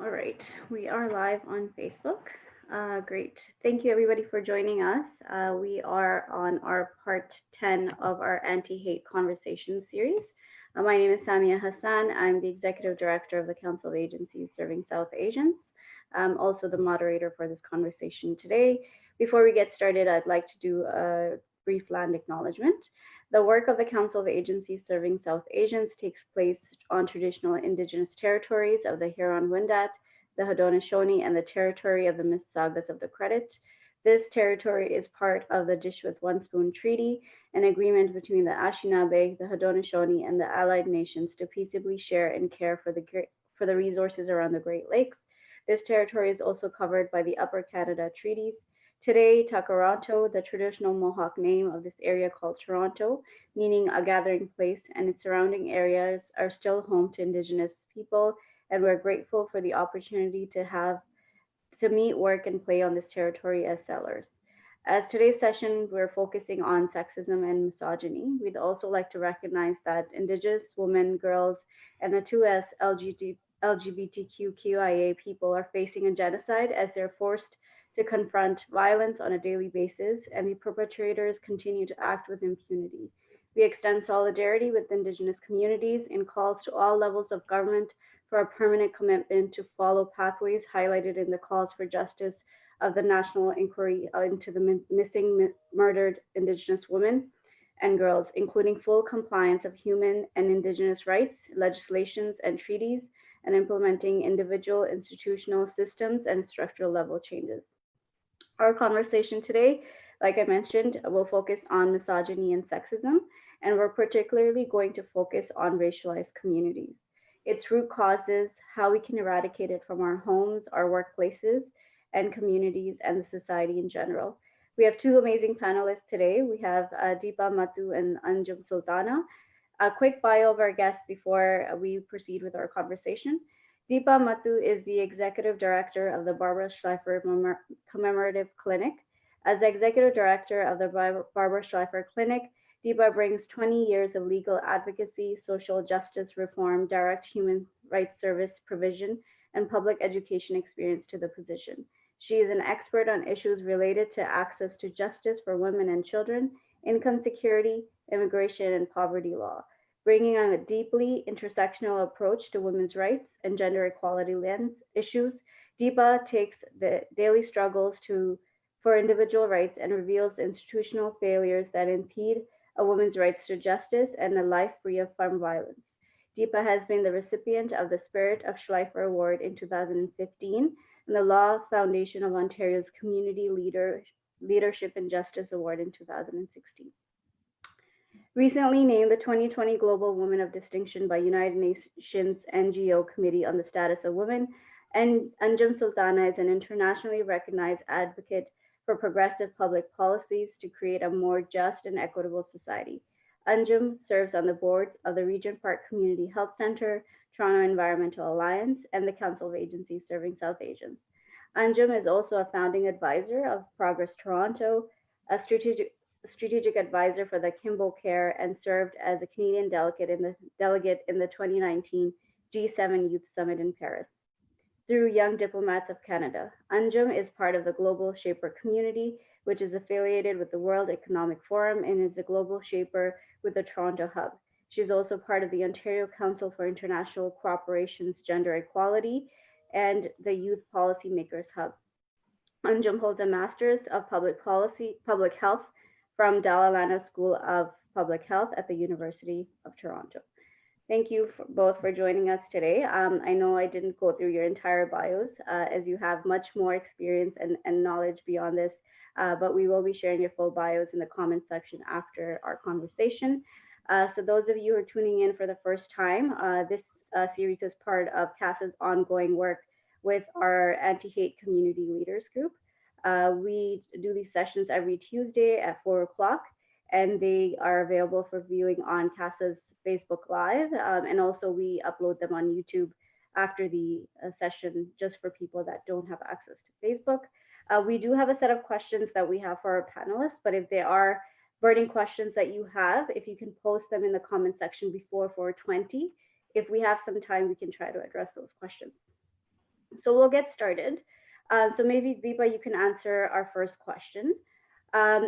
All right, we are live on Facebook. Great. Thank you, everybody, for joining us. We are on our part 10 of our anti hate conversation series. My name is Samia Hassan. I'm the executive director of the Council of Agencies Serving South Asians. I'm also the moderator for this conversation today. Before we get started, I'd like to do a brief land acknowledgement. The work of the Council of Agencies Serving South Asians takes place on traditional indigenous territories of the Huron-Wendat, the Haudenosaunee, and the territory of the Mississaugas of the Credit. This territory is part of the Dish with One Spoon Treaty, an agreement between the Anishinaabe, the Haudenosaunee, and the allied nations to peaceably share and care for the resources around the Great Lakes. This territory is also covered by the Upper Canada Treaties. Today, Takaranto, the traditional Mohawk name of this area called Toronto, meaning a gathering place, and its surrounding areas are still home to Indigenous people, and we're grateful for the opportunity to meet, work, and play on this territory as settlers. As today's session, we're focusing on sexism and misogyny. We'd also like to recognize that Indigenous women, girls, and the 2S LGBTQIA people are facing a genocide as they're forced to confront violence on a daily basis, and the perpetrators continue to act with impunity. We extend solidarity with Indigenous communities in calls to all levels of government for a permanent commitment to follow pathways highlighted in the calls for justice of the National Inquiry into the missing murdered Indigenous women and girls, including full compliance of human and Indigenous rights, legislations, and treaties, and implementing individual, institutional systems and structural level changes. Our conversation today, like I mentioned, will focus on misogyny and sexism, and we're particularly going to focus on racialized communities, its root causes, how we can eradicate it from our homes, our workplaces, and communities, and the society in general. We have two amazing panelists today. We have Deepa, Mattoo, and Anjum Sultana. A quick bio of our guests before we proceed with our conversation. Deepa Mattoo is the executive director of the Barbara Schleifer Commemorative Clinic. As the executive director of the Barbara Schleifer Clinic, Deepa brings 20 years of legal advocacy, social justice reform, direct human rights service provision, and public education experience to the position. She is an expert on issues related to access to justice for women and children, income security, immigration, and poverty law. Bringing on a deeply intersectional approach to women's rights and gender equality lens issues, Deepa takes the daily struggles for individual rights and reveals institutional failures that impede a woman's rights to justice and a life free of farm violence. Deepa has been the recipient of the Spirit of Schleifer Award in 2015 and the Law Foundation of Ontario's Leadership and Justice Award in 2016. Recently named the 2020 Global Woman of Distinction by United Nations NGO Committee on the Status of Women, and Anjum Sultana is an internationally recognized advocate for progressive public policies to create a more just and equitable society. Anjum serves on the boards of the Regent Park Community Health Centre, Toronto Environmental Alliance, and the Council of Agencies Serving South Asians. Anjum is also a founding advisor of Progress Toronto, a strategic advisor for the Kimbo Care, and served as a Canadian delegate in the 2019 G7 Youth Summit in Paris. Through Young Diplomats of Canada, Anjum is part of the Global Shaper community, which is affiliated with the World Economic Forum and is a global shaper with the Toronto Hub. She is also part of the Ontario Council for International Cooperation's Gender Equality and the Youth Policymakers Hub. Anjum holds a Master's of Public Health from Dalla Lana School of Public Health at the University of Toronto. Thank you both for joining us today. I know I didn't go through your entire bios as you have much more experience and knowledge beyond this, but we will be sharing your full bios in the comment section after our conversation. So those of you who are tuning in for the first time, this series is part of CASA's ongoing work with our anti-hate community leaders group. We do these sessions every Tuesday at 4 o'clock, and they are available for viewing on CASA's Facebook Live, and also we upload them on YouTube after the session, just for people that don't have access to Facebook. We do have a set of questions that we have for our panelists, but if there are burning questions that you have, if you can post them in the comment section before 4:20, if we have some time, we can try to address those questions. So we'll get started. So maybe Deepa, you can answer our first question.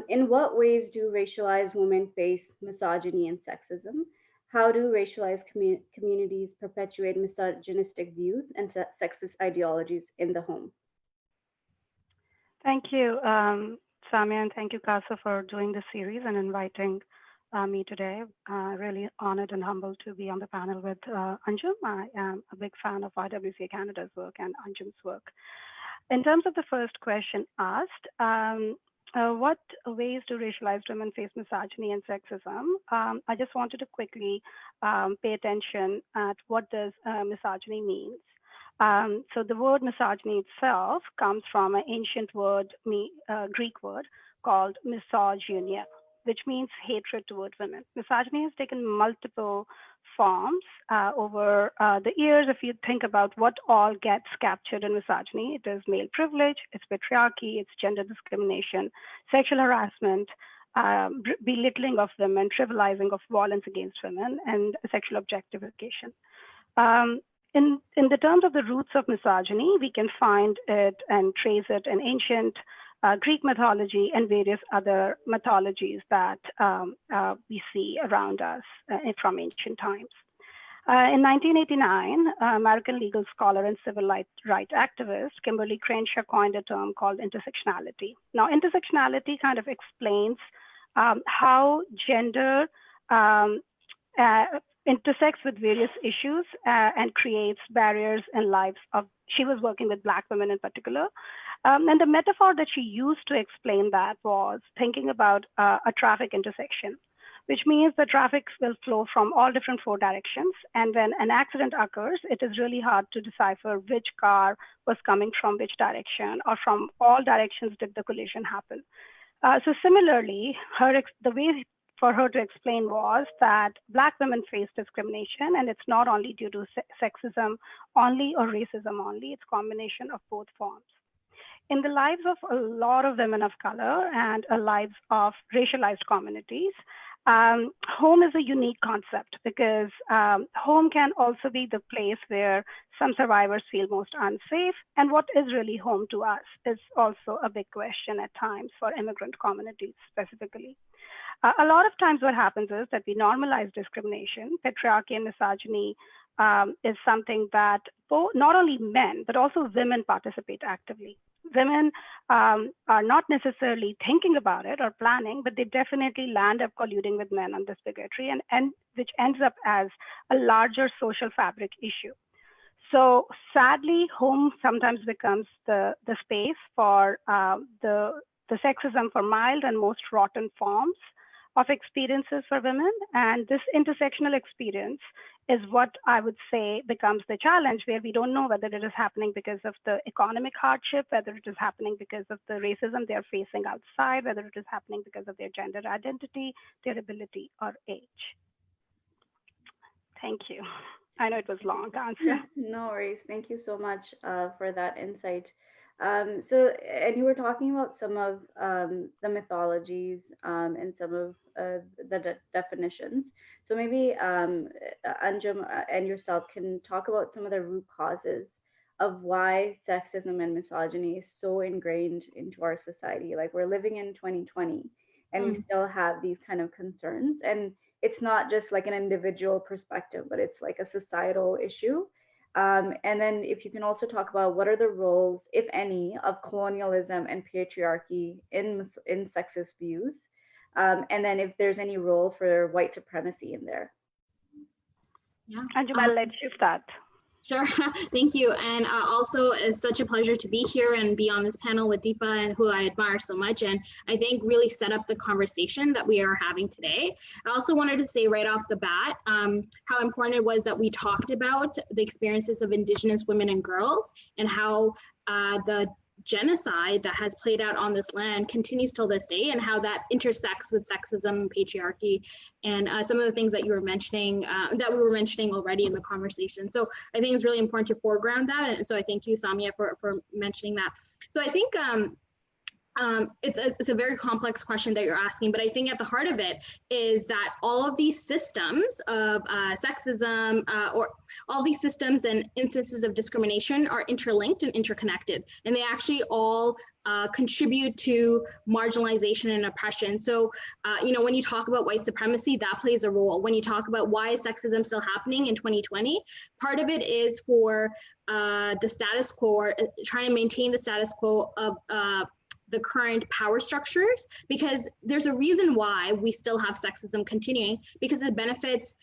In what ways do racialized women face misogyny and sexism? How do racialized communities perpetuate misogynistic views and sexist ideologies in the home? Thank you, Samia, and thank you, Casa, for doing this series and inviting me today. Really honored and humbled to be on the panel with Anjum. I am a big fan of RWCA Canada's work and Anjum's work. In terms of the first question asked, what ways do racialized women face misogyny and sexism? I just wanted to quickly pay attention at what does misogyny means. So the word misogyny itself comes from an ancient word, Greek word called misogynia, which means hatred toward women. Misogyny has taken multiple forms over the years. If you think about what all gets captured in misogyny, it is male privilege, it's patriarchy, it's gender discrimination, sexual harassment, belittling of women, trivializing of violence against women, and sexual objectification. In the terms of the roots of misogyny, we can find it and trace it in ancient Greek mythology and various other mythologies that we see around us from ancient times. In 1989, American legal scholar and civil rights activist Kimberly Crenshaw coined a term called intersectionality. Now, intersectionality kind of explains how gender intersects with various issues and creates barriers in lives of, she was working with Black women in particular. And the metaphor that she used to explain that was thinking about a traffic intersection, which means the traffic will flow from all different four directions. And when an accident occurs, it is really hard to decipher which car was coming from which direction, or from all directions did the collision happen. So similarly, the way for her to explain was that Black women face discrimination, and it's not only due to sexism only or racism only, it's a combination of both forms. In the lives of a lot of women of color and lives of racialized communities, home is a unique concept because home can also be the place where some survivors feel most unsafe. And what is really home to us is also a big question at times for immigrant communities specifically. A lot of times what happens is that we normalize discrimination. Patriarchy and misogyny is something that not only men, but also women participate actively. Women are not necessarily thinking about it or planning, but they definitely land up colluding with men on this bigotry, and which ends up as a larger social fabric issue. So sadly, home sometimes becomes the space for the sexism for mild and most rotten forms of experiences for women. And this intersectional experience is what I would say becomes the challenge, where we don't know whether it is happening because of the economic hardship, whether it is happening because of the racism they're facing outside, whether it is happening because of their gender identity, their ability, or age. Thank you. I know it was long to answer. No worries. Thank you so much for that insight. And you were talking about some of the mythologies and some of the definitions. So maybe Anjum and yourself can talk about some of the root causes of why sexism and misogyny is so ingrained into our society. Like, we're living in 2020 and we still have these kind of concerns. And it's not just like an individual perspective, but it's like a societal issue. And then if you can also talk about what are the roles, if any, of colonialism and patriarchy in sexist views, and then if there's any role for white supremacy in there. Yeah, Anjum, I'll let you start. Sure, thank you. And also, it's such a pleasure to be here and be on this panel with Deepa, and who I admire so much, and I think really set up the conversation that we are having today. I also wanted to say right off the bat how important it was that we talked about the experiences of Indigenous women and girls, and how the genocide that has played out on this land continues till this day, and how that intersects with sexism, patriarchy, and some of the things that you were mentioning, that we were mentioning already in the conversation. So I think it's really important to foreground that, and so I thank you, Samia, for mentioning that. So I think it's a very complex question that you're asking, but I think at the heart of it is that all of these systems of sexism or all these systems and instances of discrimination are interlinked and interconnected, and they actually all contribute to marginalization and oppression. So, when you talk about white supremacy, that plays a role. When you talk about why is sexism still happening in 2020, part of it is for the status quo, trying to maintain the status quo of the current power structures, because there's a reason why we still have sexism continuing, because it benefits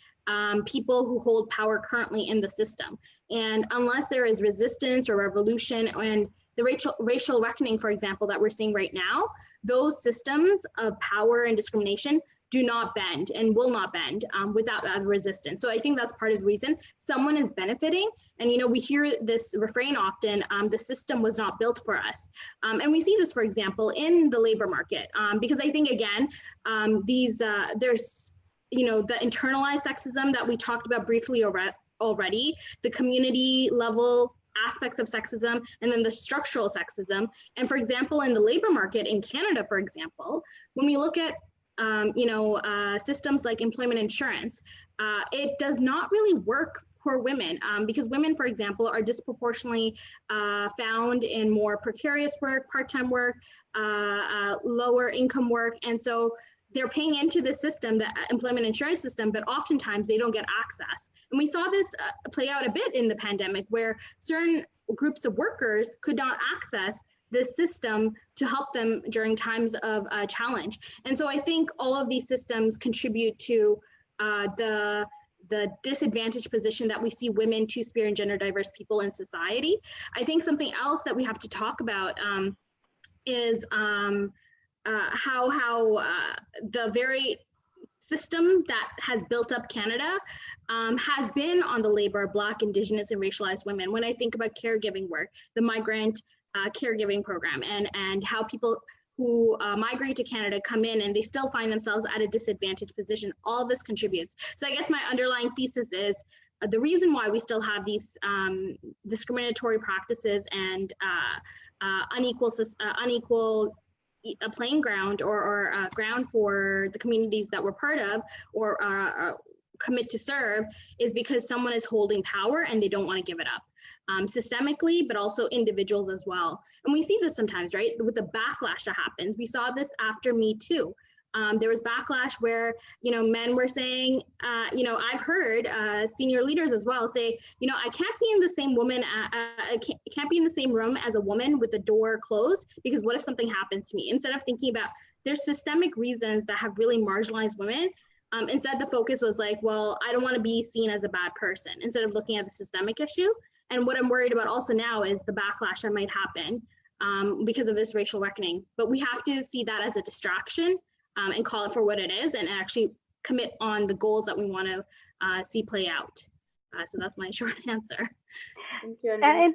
people who hold power currently in the system. And unless there is resistance or revolution and the racial reckoning, for example, that we're seeing right now, those systems of power and discrimination do not bend and will not bend without resistance. So I think that's part of the reason someone is benefiting. And, we hear this refrain often, the system was not built for us. And we see this, for example, in the labor market, because I think, again, there's, the internalized sexism that we talked about briefly already, the community level aspects of sexism, and then the structural sexism. And for example, in the labor market in Canada, for example, when we look at systems like employment insurance, it does not really work for women because women, for example, are disproportionately found in more precarious work, part-time work, lower income work. And so they're paying into the system, the employment insurance system, but oftentimes they don't get access. And we saw this play out a bit in the pandemic, where certain groups of workers could not access this system to help them during times of challenge. And so I think all of these systems contribute to the disadvantaged position that we see women, two-spirit, and gender diverse people in society. I think something else that we have to talk about is how the very system that has built up Canada has been on the labor of Black, Indigenous, and racialized women. When I think about caregiving work, the migrant caregiving program, and how people who migrate to Canada come in and they still find themselves at a disadvantaged position, all this contributes. So I guess my underlying thesis is the reason why we still have these discriminatory practices and unequal a playing ground or ground for the communities that we're part of or commit to serve is because someone is holding power and they don't want to give it up. Systemically, but also individuals as well. And we see this sometimes, right, with the backlash that happens. We saw this after Me Too. There was backlash where, men were saying, I've heard senior leaders as well say, I can't be in the same can't be in the same room as a woman with the door closed, because what if something happens to me? Instead of thinking about there's systemic reasons that have really marginalized women, instead the focus was like, well, I don't want to be seen as a bad person, instead of looking at the systemic issue. And what I'm worried about also now is the backlash that might happen because of this racial reckoning. But we have to see that as a distraction and call it for what it is, and actually commit on the goals that we want to see play out. So that's my short answer. Thank you. And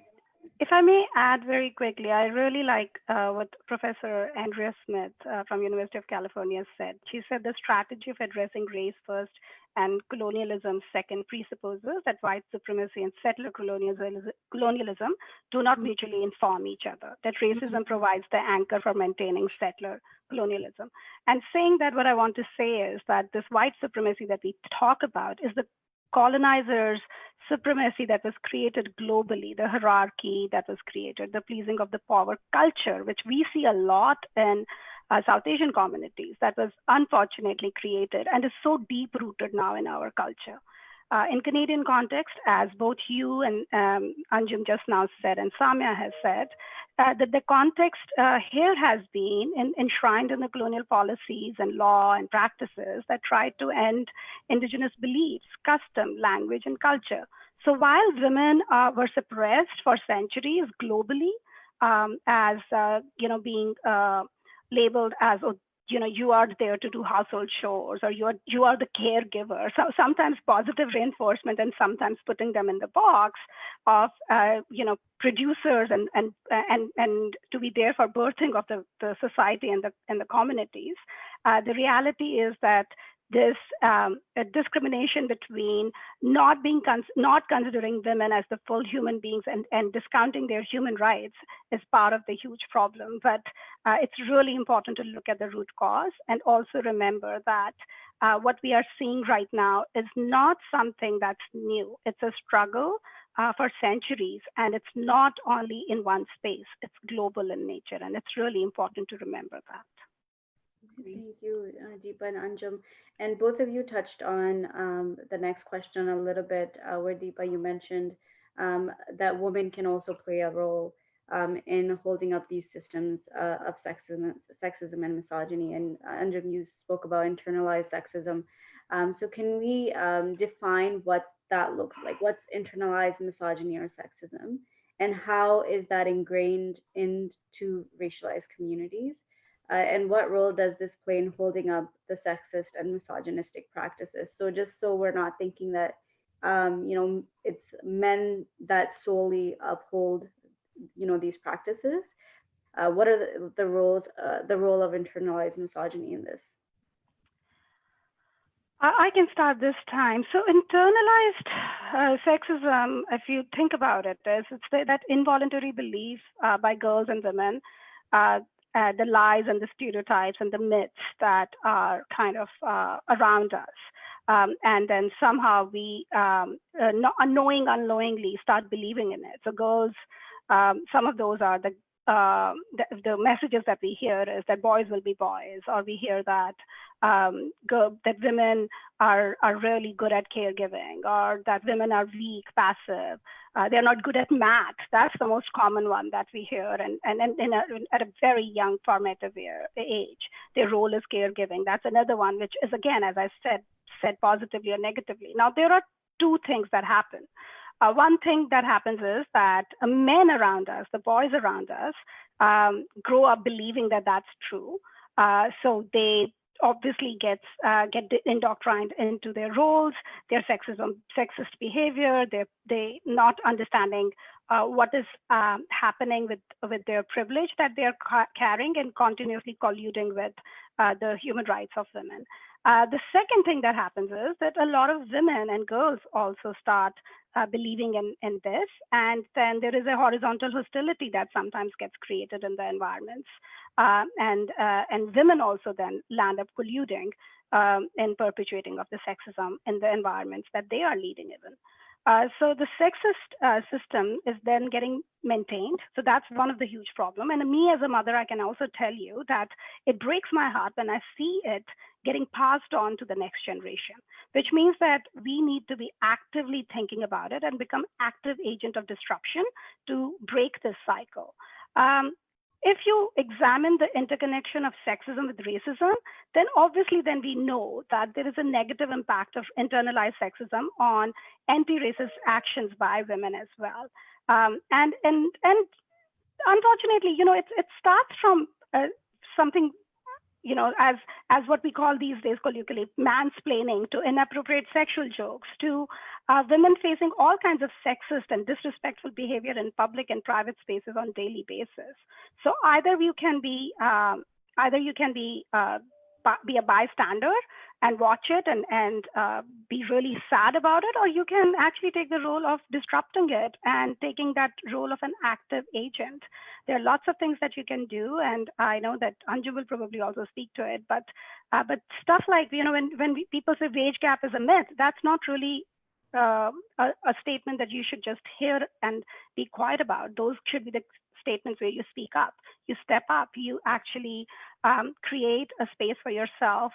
if I may add very quickly, I really like what Professor Andrea Smith from University of California said. She said the strategy of addressing race first and colonialism second presupposes that white supremacy and settler colonialism do not mutually inform each other, that racism provides the anchor for maintaining settler colonialism. And saying that, what I want to say is that this white supremacy that we talk about is the colonizers' supremacy that was created globally, the hierarchy that was created, the pleasing of the power culture, which we see a lot in South Asian communities, that was unfortunately created and is so deep rooted now in our culture. In Canadian context, as both you and Anjum just now said, and Samya has said, that the context here has been enshrined in the colonial policies and law and practices that tried to end Indigenous beliefs, custom, language, and culture. So while women were suppressed for centuries globally as being labeled as, you are there to do household chores, or you are the caregiver. So sometimes positive reinforcement, and sometimes putting them in the box of producers and to be there for birthing of the society and the communities. The reality is that this a discrimination between not considering women as the full human beings and discounting their human rights is part of the huge problem. But it's really important to look at the root cause and also remember that what we are seeing right now is not something that's new. It's a struggle for centuries, and it's not only in one space, it's global in nature, and it's really important to remember that. Thank you, Deepa and Anjum. And both of you touched on the next question a little bit, where Deepa, you mentioned that women can also play a role in holding up these systems of sexism and misogyny. And Anjum, you spoke about internalized sexism. So can we define what that looks like? What's internalized misogyny or sexism? And how is that ingrained into racialized communities? And what role does this play in holding up the sexist and misogynistic practices? So just so we're not thinking that, it's men that solely uphold, these practices. What are the roles, the role of internalized misogyny in this? I can start this time. So internalized sexism, if you think about it, it's that involuntary belief by girls and women, the lies and the stereotypes and the myths that are kind of around us. And then somehow we unknowingly start believing in it. So girls, some of those are the messages that we hear is that boys will be boys, or we hear that that women are really good at caregiving, or that women are weak, passive. They're not good at math. That's the most common one that we hear, and at a very young formative age. Their role is caregiving. That's another one, which is, again, as I said positively or negatively. Now, there are two things that happen. One thing that happens is that men around us, the boys around us, grow up believing that that's true. So they obviously get indoctrinated into their roles, their sexist behavior, they not understanding what is happening with their privilege that they're carrying and continuously colluding with the human rights of women. The second thing that happens is that a lot of women and girls also start believing in this, and then there is a horizontal hostility that sometimes gets created in the environments, and women also then land up colluding in perpetuating of the sexism in the environments that they are leading even. So the sexist system is then getting maintained. So that's one of the huge problems. And me as a mother, I can also tell you that it breaks my heart when I see it getting passed on to the next generation, which means that we need to be actively thinking about it and become active agent of disruption to break this cycle. If you examine the interconnection of sexism with racism, then obviously then we know that there is a negative impact of internalized sexism on anti-racist actions by women as well. And unfortunately, it starts from something, as what we call these days colloquially mansplaining, to inappropriate sexual jokes, to women facing all kinds of sexist and disrespectful behavior in public and private spaces on a daily basis. So either you can be a bystander and watch it and be really sad about it, or you can actually take the role of disrupting it and taking that role of an active agent. There are lots of things that you can do, and I know that Anjum will probably also speak to it, but stuff like, when people say wage gap is a myth, that's not really a statement that you should just hear and be quiet about. Those should be the statements where you speak up, you step up, you actually create a space for yourself.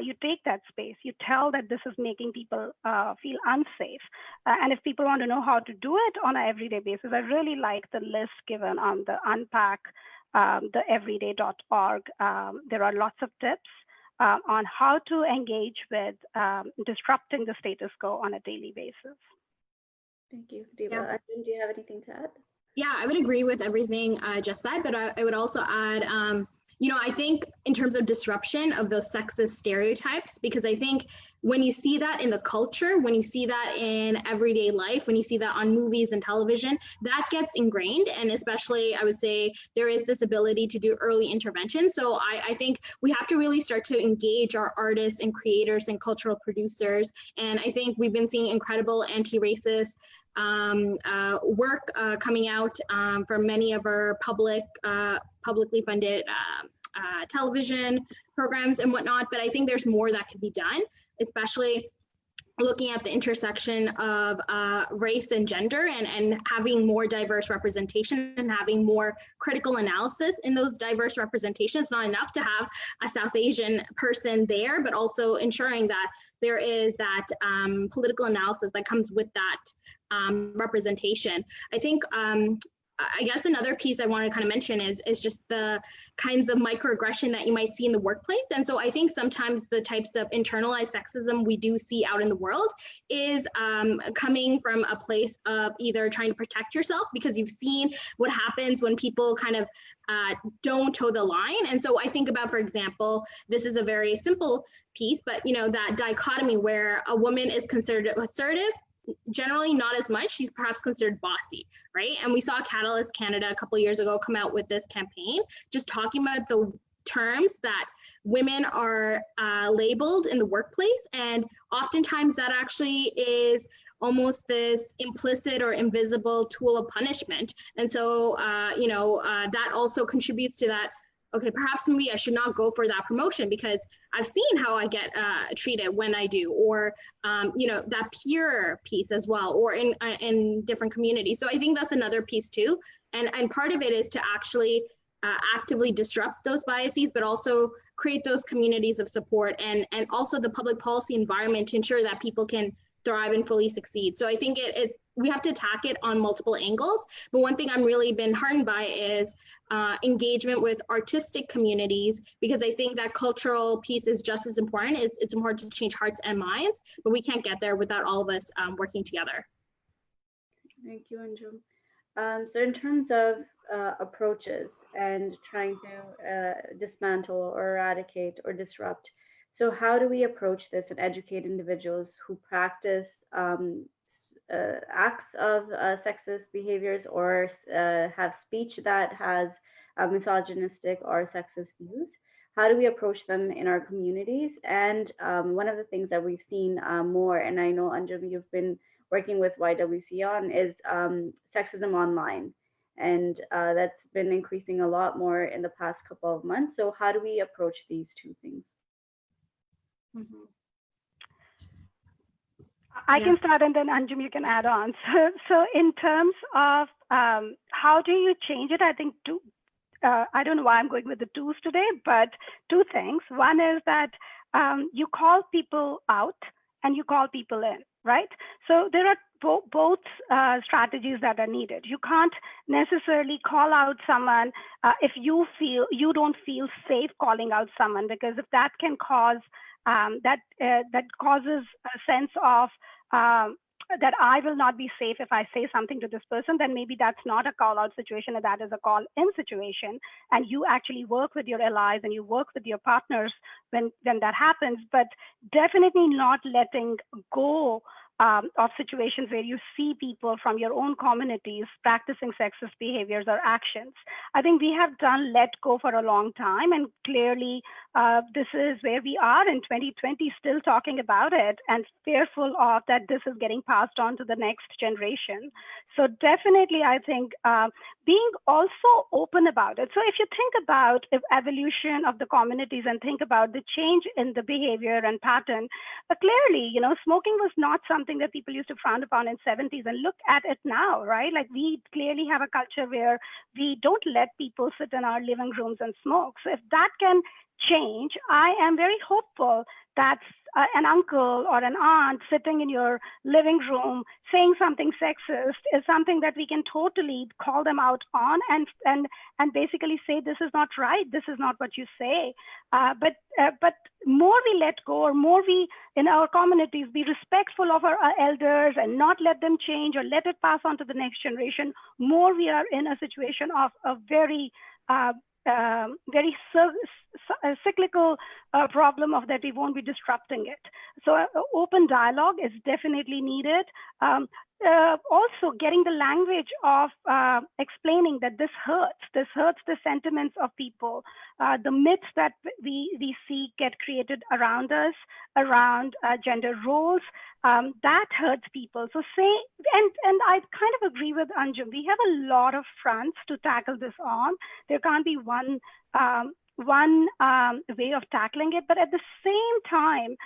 You take that space, you tell that this is making people feel unsafe. And if people want to know how to do it on an everyday basis, I really like the list given on the Unpack, the everyday.org. There are lots of tips on how to engage with disrupting the status quo on a daily basis. Thank you, Deepa. Yeah. Do you have anything to add? Yeah, I would agree with everything just said, but I would also add, I think in terms of disruption of those sexist stereotypes, because I think when you see that in the culture, when you see that in everyday life, when you see that on movies and television, that gets ingrained. And especially, I would say, there is this ability to do early intervention. So I think we have to really start to engage our artists and creators and cultural producers. And I think we've been seeing incredible anti-racist work coming out from many of our publicly funded television programs and whatnot. But I think there's more that could be done, especially looking at the intersection of race and gender, and having more diverse representation and having more critical analysis in those diverse representations. Not enough to have a South Asian person there, but also ensuring that there is that political analysis that comes with that representation. I think I guess another piece I want to kind of mention is just the kinds of microaggression that you might see in the workplace. And so I think sometimes the types of internalized sexism we do see out in the world is coming from a place of either trying to protect yourself because you've seen what happens when people kind of don't toe the line. And so I think about, for example, this is a very simple piece, but that dichotomy where a woman is considered assertive, generally not as much. She's perhaps considered bossy, right? And we saw Catalyst Canada a couple of years ago come out with this campaign, just talking about the terms that women are labeled in the workplace. And oftentimes that actually is almost this implicit or invisible tool of punishment. And so, that also contributes to that. Okay, perhaps maybe I should not go for that promotion because I've seen how I get treated when I do, or that peer piece as well, or in different communities. So I think that's another piece too, and part of it is to actually actively disrupt those biases, but also create those communities of support and also the public policy environment to ensure that people can thrive and fully succeed. So I think we have to attack it on multiple angles. But one thing I'm really been heartened by is engagement with artistic communities, because I think that cultural piece is just as important. It's important to change hearts and minds, but we can't get there without all of us working together. Thank you, Anjum. So in terms of approaches and trying to dismantle or eradicate or disrupt, so how do we approach this and educate individuals who practice acts of sexist behaviors or have speech that has misogynistic or sexist views? How do we approach them in our communities? And one of the things that we've seen more, and I know, Anjum, you've been working with YWC on, is sexism online. And that's been increasing a lot more in the past couple of months. So how do we approach these two things? Mm-hmm. I can start, and then Anjum, you can add on. So in terms of how do you change it, I think I don't know why I'm going with the twos today, but two things. One is that you call people out and you call people in, right? So there are both strategies that are needed. You can't necessarily call out someone if you don't feel safe calling out someone, because if that can cause that causes a sense of that I will not be safe if I say something to this person, then maybe that's not a call out situation, and that is a call in situation. And you actually work with your allies and you work with your partners when that happens, but definitely not letting go of situations where you see people from your own communities practicing sexist behaviors or actions. I think we have done let go for a long time, and clearly this is where we are in 2020, still talking about it and fearful of that this is getting passed on to the next generation. So definitely, I think being also open about it. So if you think about the evolution of the communities and think about the change in the behavior and pattern, clearly, smoking was not something that people used to frown upon in 70s, and look at it now, right? Like, we clearly have a culture where we don't let people sit in our living rooms and smoke. So if that can change, I am very hopeful that an uncle or an aunt sitting in your living room saying something sexist is something that we can totally call them out on and basically say, this is not right, this is not what you say. But more we let go, or more we in our communities be respectful of our elders and not let them change or let it pass on to the next generation, more we are in a situation of a very cyclical problem of that we won't be disrupting it. So open dialogue is definitely needed. Also getting the language of explaining that this hurts the sentiments of people, the myths that we see get created around us, around gender roles, that hurts people. So and I kind of agree with Anjum, we have a lot of fronts to tackle this on. There can't be one way of tackling it, but at the same time,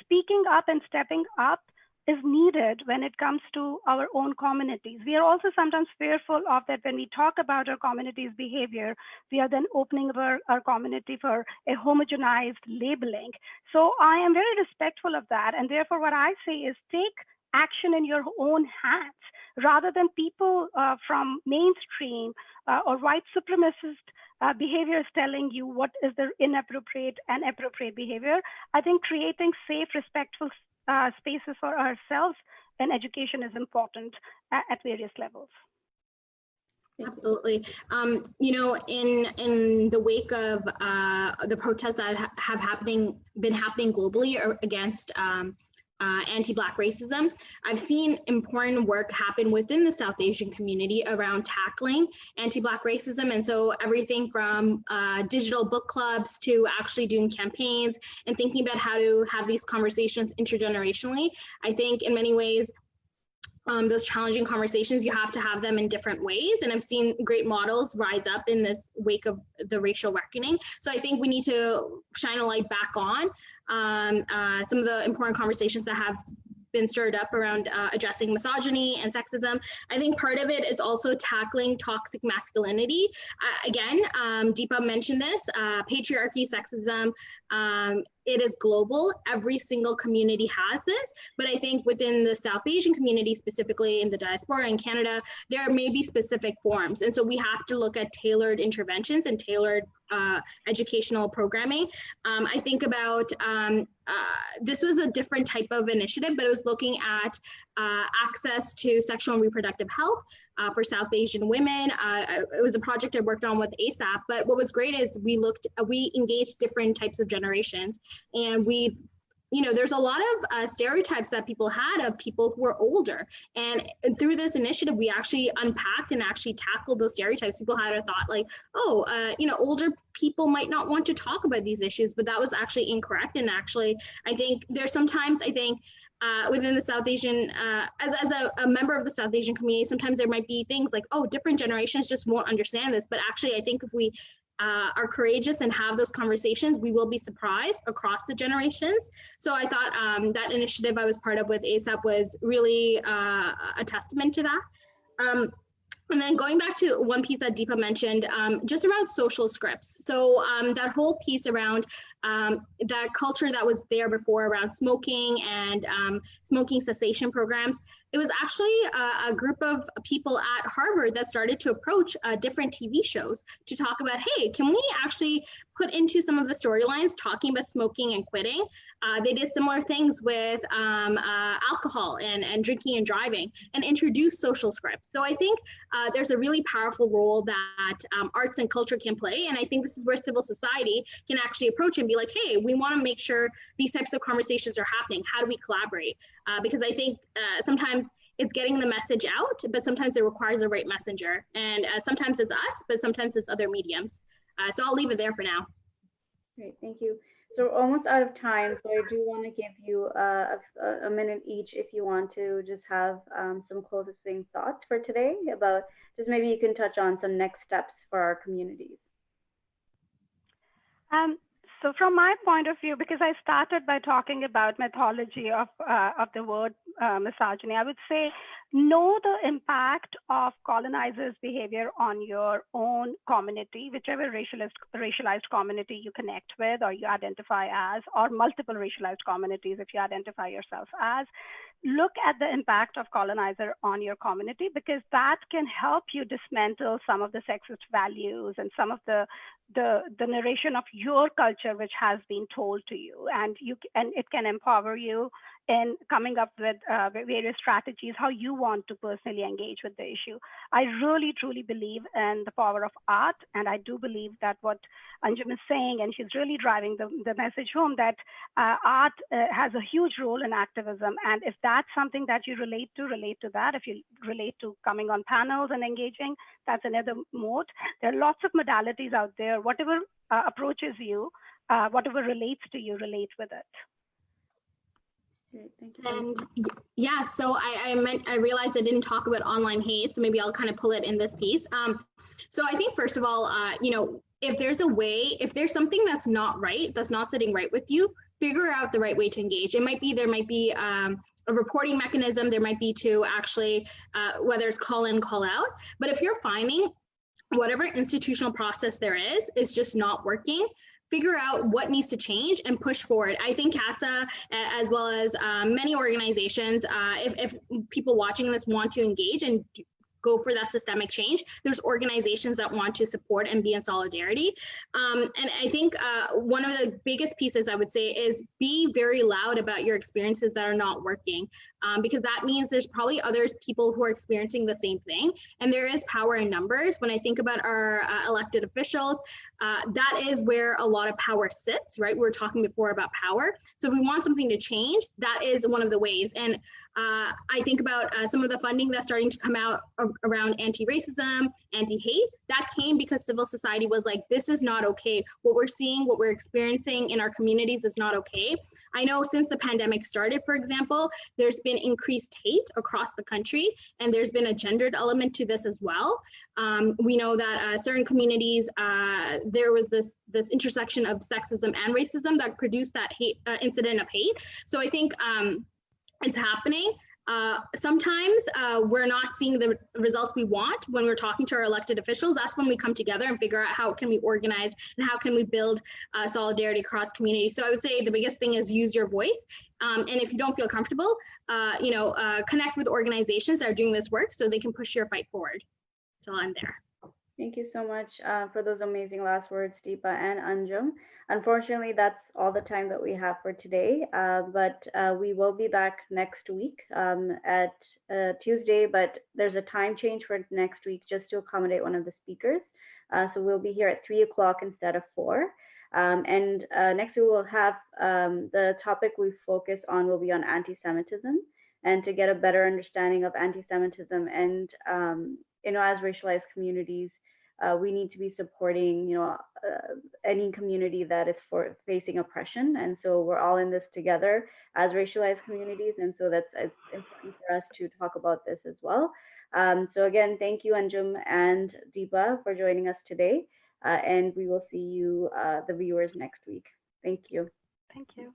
speaking up and stepping up is needed when it comes to our own communities. We are also sometimes fearful of that when we talk about our community's behavior, we are then opening up our community for a homogenized labeling. So I am very respectful of that. And therefore, what I say is take action in your own hands rather than people from mainstream or white supremacist behaviors telling you what is the inappropriate and appropriate behavior. I think creating safe, respectful spaces for ourselves and education is important at various levels. Absolutely. You know, in the wake of the protests that have been happening globally against anti-Black racism, I've seen important work happen within the South Asian community around tackling anti-Black racism. And so everything from digital book clubs to actually doing campaigns and thinking about how to have these conversations intergenerationally. I think in many ways, those challenging conversations, you have to have them in different ways. And I've seen great models rise up in this wake of the racial reckoning. So I think we need to shine a light back on some of the important conversations that have been stirred up around addressing misogyny and sexism. I think part of it is also tackling toxic masculinity. Again, Deepa mentioned this, patriarchy, sexism, it is global. Every single community has this, but I think within the South Asian community, specifically in the diaspora in Canada, there may be specific forms. And so we have to look at tailored interventions and tailored educational programming. I think about, this was a different type of initiative, but it was looking at access to sexual and reproductive health for South Asian women. It was a project I worked on with ASAP, but what was great is we engaged different types of generations, and there's a lot of stereotypes that people had of people who are older. And through this initiative, we actually unpacked and actually tackled those stereotypes. People had a thought like, older people might not want to talk about these issues, but that was actually incorrect. And actually, I think there's sometimes, within the South Asian, as a member of the South Asian community, sometimes there might be things like, different generations just won't understand this. But actually, I think if we are courageous and have those conversations, we will be surprised across the generations. So I thought that initiative I was part of with ASAP was really a testament to that. And then going back to one piece that Deepa mentioned, just around social scripts. So that whole piece around that culture that was there before around smoking and smoking cessation programs, it was actually a group of people at Harvard that started to approach different TV shows to talk about, hey, can we actually put into some of the storylines talking about smoking and quitting? They did similar things with alcohol and drinking and driving and introduce social scripts. So I think there's a really powerful role that arts and culture can play. And I think this is where civil society can actually approach and be like, hey, we want to make sure these types of conversations are happening. How do we collaborate? Because I think sometimes it's getting the message out, but sometimes it requires a right messenger. And sometimes it's us, but sometimes it's other mediums. So I'll leave it there for now. Great, thank you. So we're almost out of time, so I do want to give you a minute each if you want to just have some closing thoughts for today about just maybe you can touch on some next steps for our communities. So from my point of view, because I started by talking about mythology of the word misogyny, I would say know the impact of colonizers' behavior on your own community, whichever racialized community you connect with or you identify as, or multiple racialized communities if you identify yourself as. Look at the impact of colonizer on your community, because that can help you dismantle some of the sexist values and some of the narration of your culture which has been told to you, and it can empower you in coming up with various strategies, how you want to personally engage with the issue. I really, truly believe in the power of art. And I do believe that what Anjum is saying, and she's really driving the message home, that art has a huge role in activism. And if that's something that you relate to that. If you relate to coming on panels and engaging, that's another mode. There are lots of modalities out there. Whatever approaches you, whatever relates to you, relate with it. Great, thank you. And yeah, so I realized I didn't talk about online hate, so maybe I'll kind of pull it in this piece. So I think first of all, if there's a way, if there's something that's not right, that's not sitting right with you, figure out the right way to engage. There might be a reporting mechanism. There might be to actually, whether it's call in, call out. But if you're finding whatever institutional process there is just not working, figure out what needs to change and push forward. I think CASA, as well as many organizations, if people watching this want to engage and go for that systemic change, there's organizations that want to support and be in solidarity. And I think one of the biggest pieces I would say is be very loud about your experiences that are not working, because that means there's probably other people who are experiencing the same thing. And there is power in numbers. When I think about our elected officials, that is where a lot of power sits, right? We were talking before about power. So if we want something to change, that is one of the ways. And I think about some of the funding that's starting to come out around anti-racism, anti-hate. That came because civil society was like, this is not okay. What we're seeing, what we're experiencing in our communities is not okay. I know since the pandemic started, for example, there's been increased hate across the country, and there's been a gendered element to this as well. We know that certain communities, there was this intersection of sexism and racism that produced that hate incident of hate. So I think it's happening. Sometimes we're not seeing the results we want when we're talking to our elected officials. That's when we come together and figure out how can we organize and how can we build solidarity across communities. So I would say the biggest thing is use your voice. And if you don't feel comfortable, connect with organizations that are doing this work so they can push your fight forward. So I'm there. Thank you so much for those amazing last words, Deepa and Anjum. Unfortunately, that's all the time that we have for today, but we will be back next week at Tuesday, but there's a time change for next week just to accommodate one of the speakers. So we'll be here at 3 o'clock instead of 4. And next we will have the topic we focus on will be on anti-Semitism, and to get a better understanding of anti-Semitism and, as racialized communities, we need to be supporting, any community that is facing oppression. And so we're all in this together as racialized communities. And so it's important for us to talk about this as well. So again, thank you, Anjum and Deepa, for joining us today. And we will see you, the viewers, next week. Thank you. Thank you.